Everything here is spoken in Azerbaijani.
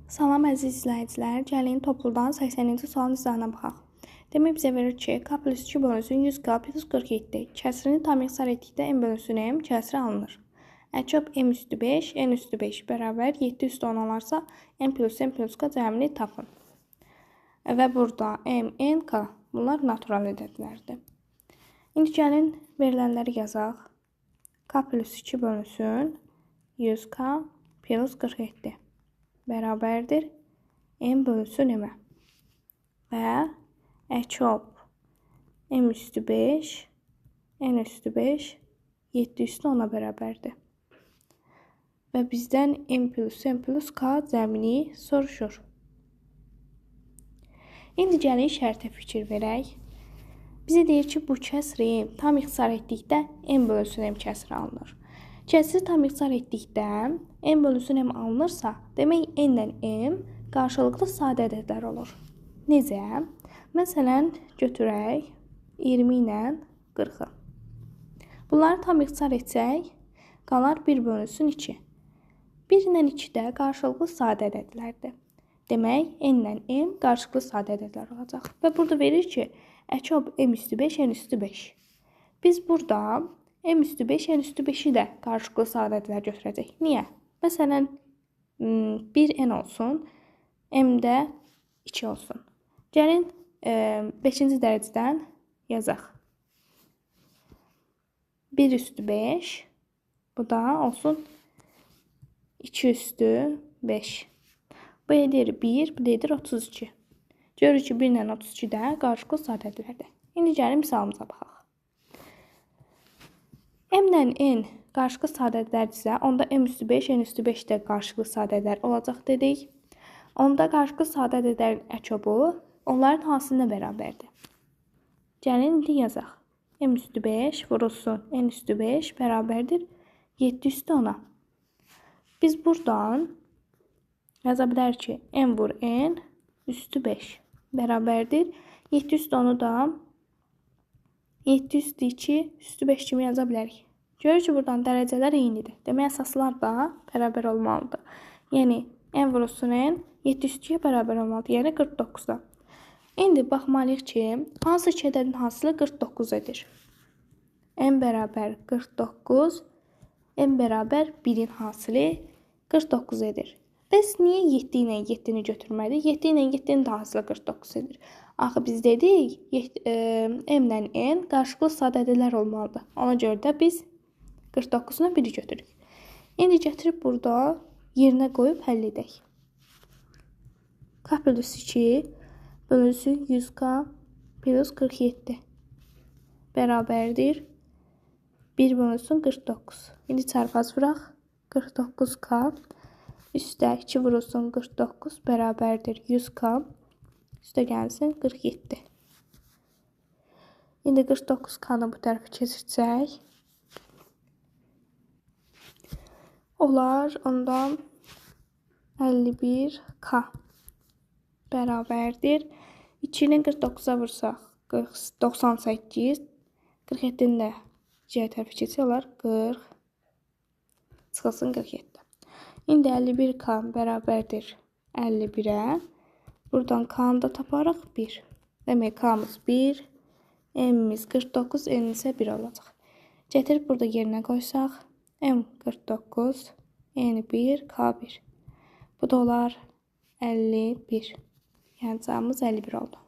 Salam əziz izləyicilər, gəlin topludan 80-ci sualın izahına baxaq. Demək bizə verir ki, k plus 2 bölünsün 100k plus 47. Kəsirini tam ixtisar etdikdə m bölünsün m kəsiri alınır. Əçab m üstü 5, n üstü 5 bərabər 7 üstü 10 olarsa, m plus k cəmini tapın. Və burada m, n, k bunlar natural ədədlərdir. İndi gəlin verilənləri yazaq. K plus 2 bölünsün 100k plus 47. Bərabərdir m bölünsün m-ə və əçab m üstü 5, n üstü 5, 7 üstü 10-a bərabərdir. Və bizdən m plus k cəmini soruşur. İndi gəlin şərtə fikir verək. Bizə deyir ki, bu kəsri tam ixtisar etdikdə m bölünsün m kəsiri alınır. Kəsiri tam ixtisar etdikdə m bölünsün m alınırsa, demək n ilə m qarşılıqlı sadə ədədlər olur. Necə? Məsələn, götürək 20 ilə 40-ı. Bunları tam ixtisar etsək, qalar 1 bölünsün 2. 1 ilə 2 də qarşılıqlı sadə ədədlərdir. Demək, n ilə m qarşılıqlı sadə ədədlər olacaq. Və burada verir ki, əçab m üstü 5, n üstü 5. Biz burada m üstü 5, n üstü 5-i də qarşılıqlı sadə ədədlər götürəcək. Niyə? Məsələn, 1 n olsun, m də 2 olsun. Gəlin 5-ci dərəcədən yazaq. 1 üstü 5, bu da olsun 2 üstü 5. Bu edir 1, bu da edir 32. Görürük ki, 1 ilə 32 də qarşılıqlı sadə ədədlərdir. İndi gəlin misalımıza baxaq. M ilə n qarşılıqlı sadə ədədlərdirsə, onda m üstü 5, n üstü 5 də qarşılıqlı sadə ədədlər olacaq dedik. Onda qarşılıqlı sadə ədədlərin əçabı onların hansına bərabərdir? Gəlin indi yazaq. M üstü 5 vurulsun n üstü 5 bərabərdir 7 üstü 10-a. Biz buradan yaza bilərik ki, m vur n üstü 5 bərabərdir 7 üstü 10-u da 7 üstü 2 üstü 5 kimi yaza bilərik. Görürük ki, buradan dərəcələr eynidir. Demək, əsaslar da bərabər olmalıdır. Yəni, n vurulsun n 7 üstüyə bərabər olmalıdır. Yəni, 49-da. İndi baxmalıyıq ki, hansı iki ədədin hasılı 49 edir? n bərabər 49, n bərabər 1-in hasılı 49 edir. Bəs niyə 7 ilə 7-ni götürmədik? 7 ilə 7-nin də hasılı 49 edir. Axı biz dedik, m ilə n qarşılıqlı sadə ədədlər olmalıdır. Ona görə də biz 49-dan 1-i götürürük. İndi gətirib burada yerinə qoyub həll edək. K plus 2 bölünsün 100k plus 47 bərabərdir 1 bölünsün 49. İndi çarpaz vuraq. 49k üstə 2 vurulsun 49 bərabərdir 100k. Üstə gəlsin 47. İndi 49k-nı bu tərəfə keçirsək, olar ondan 51k bərabərdir. 2-ni 49-a vursaq 98, 47-ni də C tərəfə keçsək, olar 40, çıxılsın 47. İndi 51k bərabərdir 51-ə. Buradan k-nı da taparıq 1. Demək, k-mız 1, m-miz 49, n isə 1 olacaq. Gətirib burada yerinə qoysaq, m 49, n 1, k 1. Bu da olar 51. Yəni cavabımız 51 oldu.